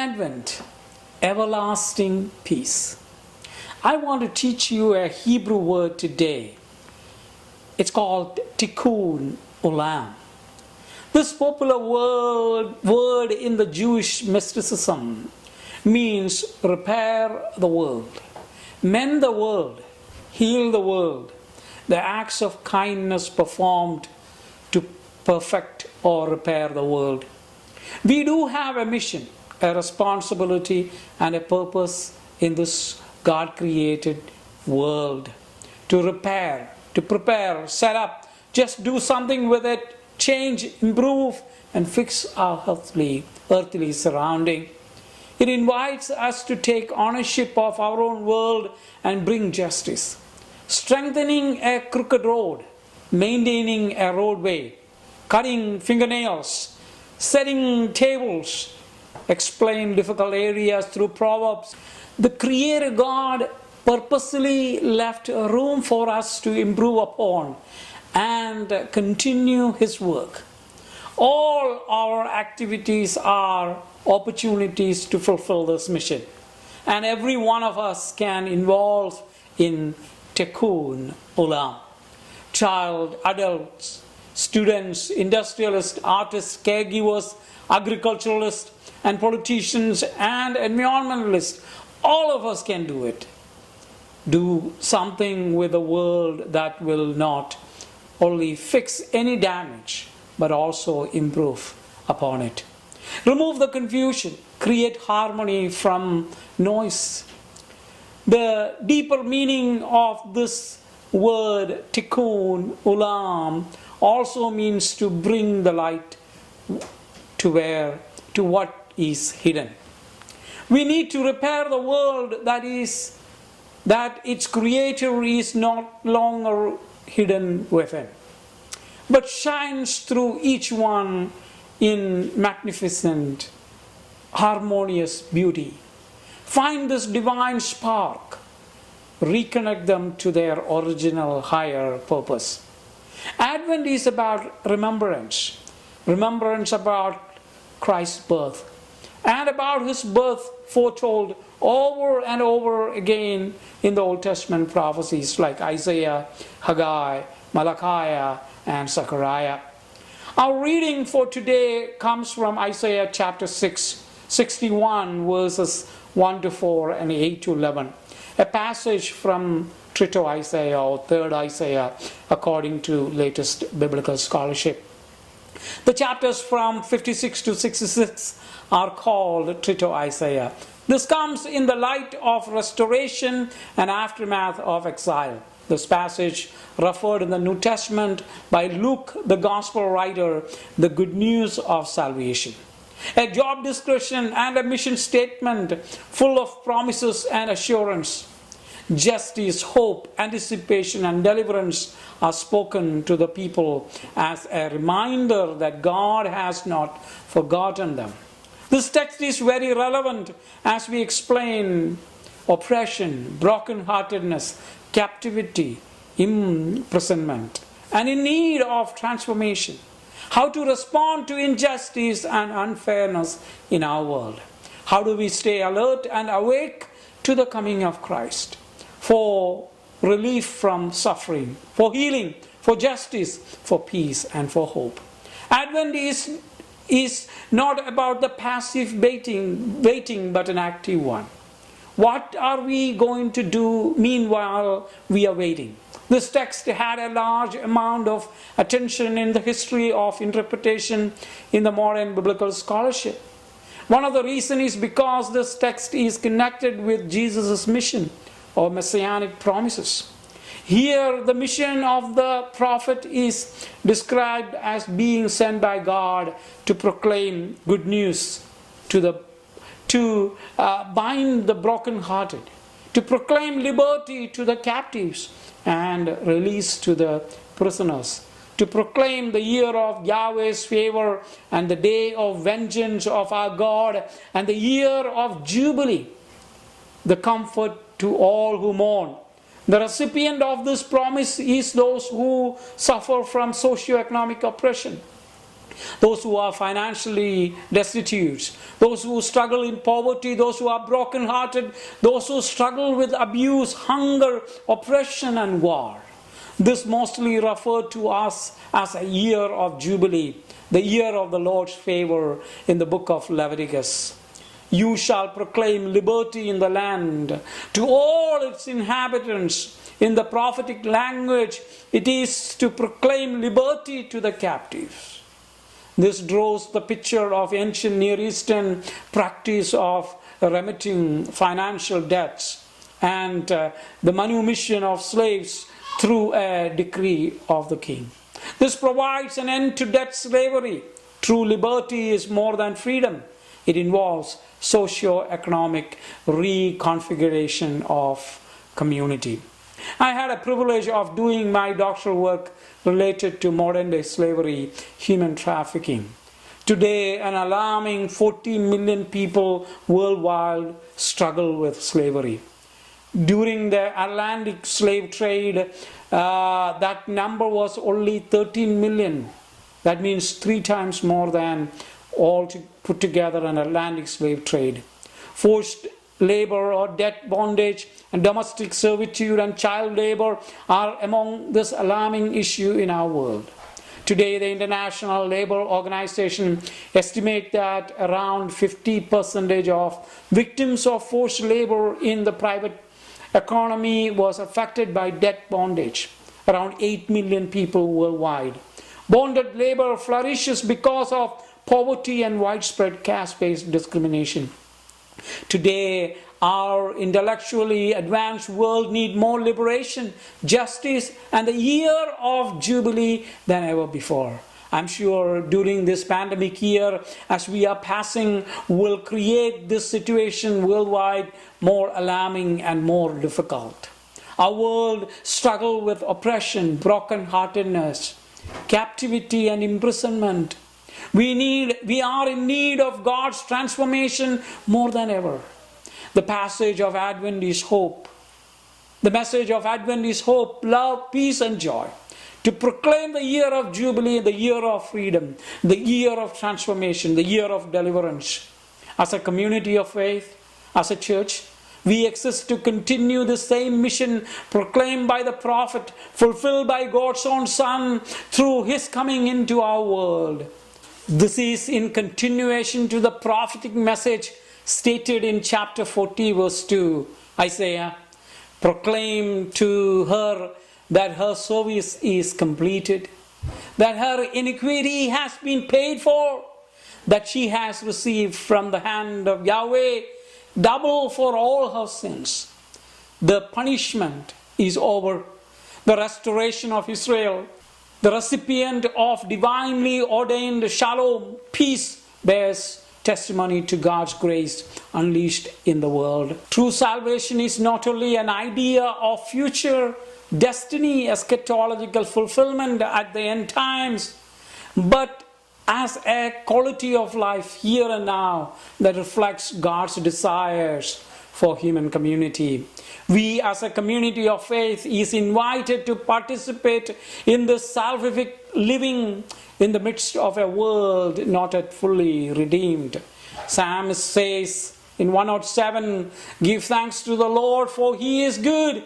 Advent, everlasting peace. I want to teach you a Hebrew word today. It's called Tikkun Olam. This popular word in the Jewish mysticism means repair the world, mend the world, heal the world, the acts of kindness performed to perfect or repair the world. We do have a mission, a responsibility, and a purpose in this God-created world. To repair, to prepare, set up, just do something with it, change, improve, and fix our earthly surrounding. It invites us to take ownership of our own world and bring justice. Strengthening a crooked road, maintaining a roadway, cutting fingernails, setting tables, explain difficult areas through Proverbs. The Creator God purposely left room for us to improve upon and continue His work. All our activities are opportunities to fulfill this mission, and every one of us can involve in Tikkun Olam. Child, adults, students, industrialists, artists, caregivers, agriculturalists, and politicians and environmentalists, all of us can do it. Do something with the world that will not only fix any damage, but also improve upon it. Remove the confusion, create harmony from noise. The deeper meaning of this word, Tikkun Olam, also means to bring the light to what is hidden. We need to repair the world that its creator is not longer hidden within, but shines through each one in magnificent, harmonious beauty. Find this divine spark, reconnect them to their original higher purpose. Advent is about remembrance about Christ's birth, and about His birth foretold over and over again in the Old Testament prophecies like Isaiah, Haggai, Malachi, and Zechariah. Our reading for today comes from Isaiah chapter 6, 61, verses 1 to 4 and 8 to 11. A passage from Trito Isaiah or Third Isaiah according to latest biblical scholarship. The chapters from 56 to 66 are called Trito Isaiah. This comes in the light of restoration and aftermath of exile. This passage, referred in the New Testament by Luke, the gospel writer, the good news of salvation. A job description and a mission statement full of promises and assurance. Justice, hope, anticipation, and deliverance are spoken to the people as a reminder that God has not forgotten them. This text is very relevant as we explain oppression, brokenheartedness, captivity, imprisonment, and in need of transformation. How to respond to injustice and unfairness in our world. How do we stay alert and awake to the coming of Christ? For relief from suffering, for healing, for justice, for peace, and for hope. Advent is not about the passive waiting, but an active one. What are we going to do meanwhile we are waiting? This text had a large amount of attention in the history of interpretation in the modern biblical scholarship. One of the reasons is because this text is connected with Jesus' mission or messianic promises. Here, the mission of the prophet is described as being sent by God to proclaim good news, to bind the brokenhearted, to proclaim liberty to the captives and release to the prisoners, to proclaim the year of Yahweh's favor and the day of vengeance of our God and the year of Jubilee, the comfort to all who mourn. The recipient of this promise is those who suffer from socio-economic oppression. those who are financially destitute, those who struggle in poverty, those who are brokenhearted, those who struggle with abuse, hunger, oppression, and war. This mostly referred to us as a year of Jubilee, the year of the Lord's favor in the book of Leviticus. You shall proclaim liberty in the land to all its inhabitants. In the prophetic language, it is to proclaim liberty to the captives. This draws the picture of ancient Near Eastern practice of remitting financial debts and the manumission of slaves through a decree of the king. This provides an end to debt slavery. True liberty is more than freedom. It involves socio-economic reconfiguration of community. I had a privilege of doing my doctoral work related to modern day slavery, human trafficking. Today, an alarming 40 million people worldwide struggle with slavery. During the Atlantic slave trade, that number was only 13 million. That means 3 times more than all put together an Atlantic slave trade. Forced labor or debt bondage and domestic servitude and child labor are among this alarming issue in our world. Today, the International Labour Organization estimates that around 50% of victims of forced labor in the private economy was affected by debt bondage. Around 8 million people worldwide. Bonded labor flourishes because of poverty and widespread caste-based discrimination. Today, our intellectually advanced world needs more liberation, justice, and the year of Jubilee than ever before. I'm sure during this pandemic year, as we are passing, will create this situation worldwide more alarming and more difficult. Our world struggles with oppression, brokenheartedness, captivity, and imprisonment. We are in need of God's transformation more than ever. The passage of Advent is hope. The message of Advent is hope, love, peace, and joy. To proclaim the year of Jubilee, the year of freedom, the year of transformation, the year of deliverance. As a community of faith, as a church, we exist to continue the same mission proclaimed by the prophet, fulfilled by God's own Son through His coming into our world. This is in continuation to the prophetic message stated in chapter 40 verse 2, Isaiah. Proclaim to her that her service is completed, that her iniquity has been paid for, that she has received from the hand of Yahweh double for all her sins. The punishment is over. The restoration of Israel, the recipient of divinely ordained shalom, peace, bears testimony to God's grace unleashed in the world. True salvation is not only an idea of future destiny, eschatological fulfillment at the end times, but as a quality of life here and now that reflects God's desires for human community. We as a community of faith is invited to participate in this salvific living in the midst of a world not yet fully redeemed. Psalmist says in 107, "Give thanks to the Lord, for He is good.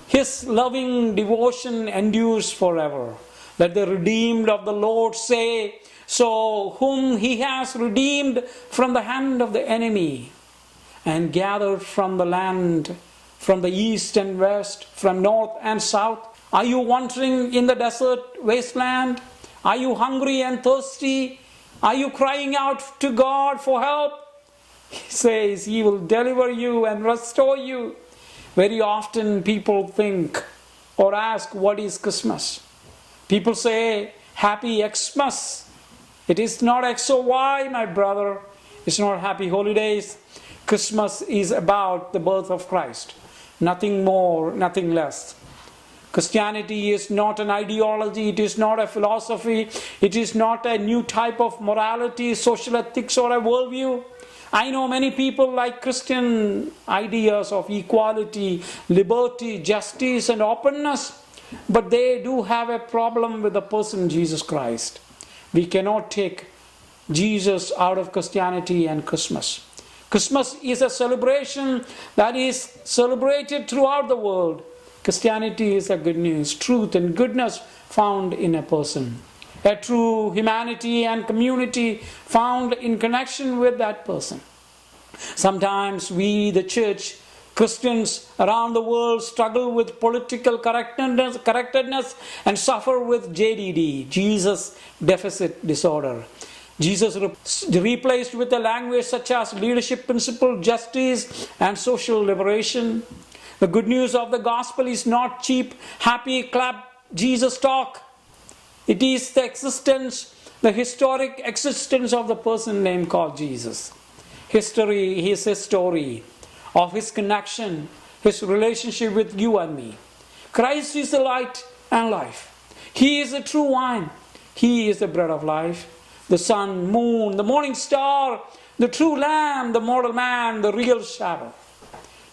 His loving devotion endures forever. Let the redeemed of the Lord say so, whom He has redeemed from the hand of the enemy and gathered from the land, from the east and west, from north and south. Are you wandering in the desert wasteland? Are you hungry and thirsty? Are you crying out to God for help? He says He will deliver you and restore you." Very often people think or ask, what is Christmas? People say, Happy Xmas. It is not XOY, my brother. It's not happy holidays. Christmas is about the birth of Christ. Nothing more, nothing less. Christianity is not an ideology, it is not a philosophy, it is not a new type of morality, social ethics, or a worldview. I know many people like Christian ideas of equality, liberty, justice, and openness, but they do have a problem with the person Jesus Christ. We cannot take Jesus out of Christianity and Christmas. Christmas is a celebration that is celebrated throughout the world. Christianity is a good news, truth and goodness found in a person. A true humanity and community found in connection with that person. Sometimes we, the church, Christians around the world, struggle with political correctness and suffer with JDD, Jesus deficit disorder. Jesus replaced with a language such as leadership principle, justice, and social liberation. The good news of the gospel is not cheap, happy, clap Jesus talk. It is the existence, the historic existence of the person named called Jesus. History is his story of his connection, his relationship with you and me. Christ is the light and life. He is the true wine. He is the bread of life. The sun, moon, the morning star, the true lamb, the mortal man, the real Sabbath.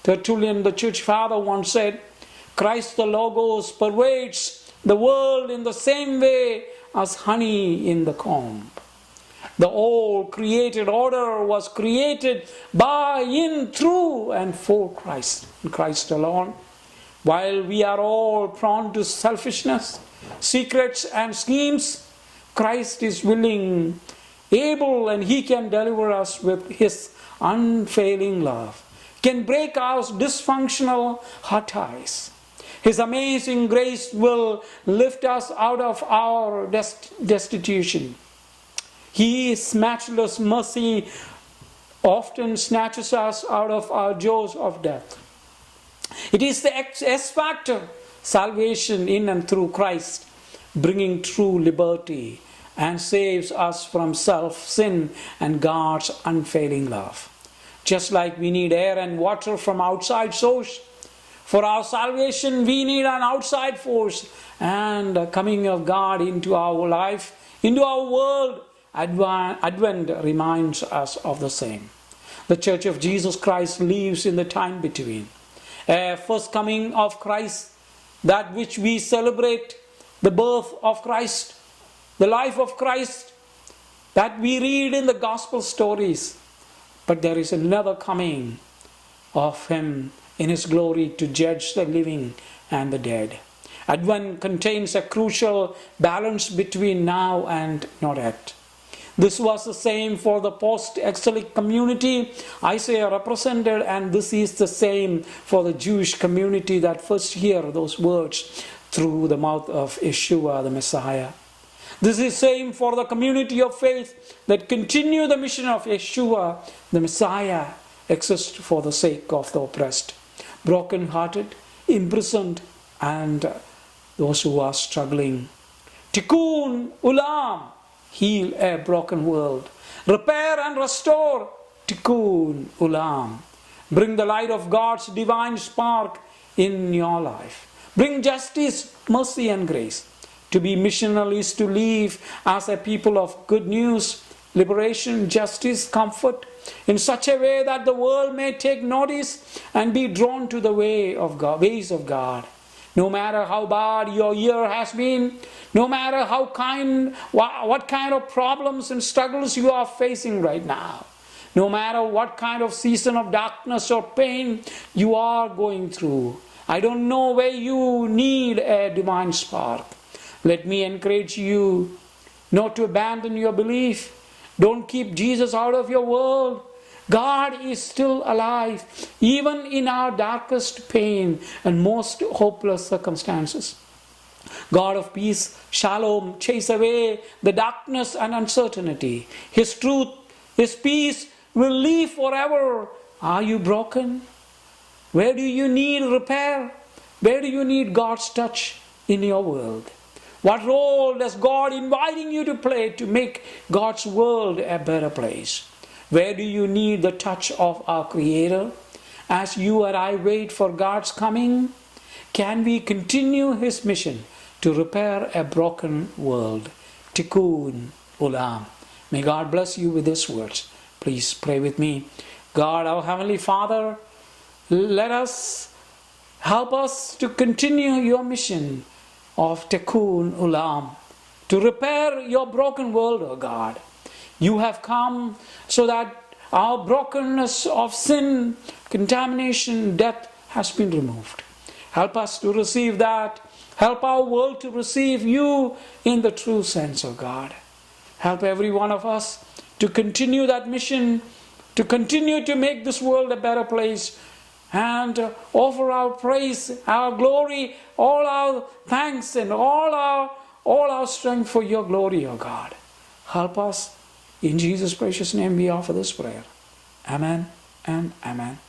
Tertullian, the church father, once said, Christ the Logos pervades the world in the same way as honey in the comb. The whole created order was created by, in, through, and for Christ, and Christ alone. While we are all prone to selfishness, secrets, and schemes, Christ is willing, able, and He can deliver us with His unfailing love, can break our dysfunctional heart ties. His amazing grace will lift us out of our destitution. His matchless mercy often snatches us out of our jaws of death. It is the S factor, salvation in and through Christ, bringing true liberty and saves us from self, sin, and God's unfailing love. Just like we need air and water from outside source, for our salvation we need an outside force, and the coming of God into our life, into our world, Advent reminds us of the same. The Church of Jesus Christ lives in the time between. A first coming of Christ, that which we celebrate, the birth of Christ, the life of Christ, that we read in the gospel stories. But there is another coming of Him in His glory to judge the living and the dead. Advent contains a crucial balance between now and not yet. This was the same for the post-exilic community Isaiah represented, and this is the same for the Jewish community that first hear those words through the mouth of Yeshua the Messiah. This is same for the community of faith that continue the mission of Yeshua the Messiah, exist for the sake of the oppressed, brokenhearted, imprisoned, and those who are struggling. Tikkun Olam, heal a broken world. Repair and restore. Tikkun Olam. Bring the light of God's divine spark in your life. Bring justice, mercy, and grace. To be missional is to live as a people of good news, liberation, justice, comfort, in such a way that the world may take notice and be drawn to the ways of God. No matter how bad your year has been, no matter what kind of problems and struggles you are facing right now, no matter what kind of season of darkness or pain you are going through, I don't know where you need a divine spark. Let me encourage you not to abandon your belief. Don't keep Jesus out of your world. God is still alive, even in our darkest pain and most hopeless circumstances. God of peace, shalom, chase away the darkness and uncertainty. His truth, His peace will live forever. Are you broken? Where do you need repair? Where do you need God's touch in your world? What role does God inviting you to play to make God's world a better place? Where do you need the touch of our Creator? As you and I wait for God's coming, can we continue His mission to repair a broken world? Tikkun Olam. May God bless you with these words. Please pray with me. God, our Heavenly Father, help us to continue your mission of Tikkun Olam, to repair your broken world, O God. You have come so that our brokenness of sin, contamination, death has been removed. Help us to receive that. Help our world to receive you in the true sense, O God. Help every one of us to continue that mission, to continue to make this world a better place, and offer our praise, our glory, all our thanks, and all our strength for your glory, O God. Help us. In Jesus' precious name we offer this prayer. Amen and amen.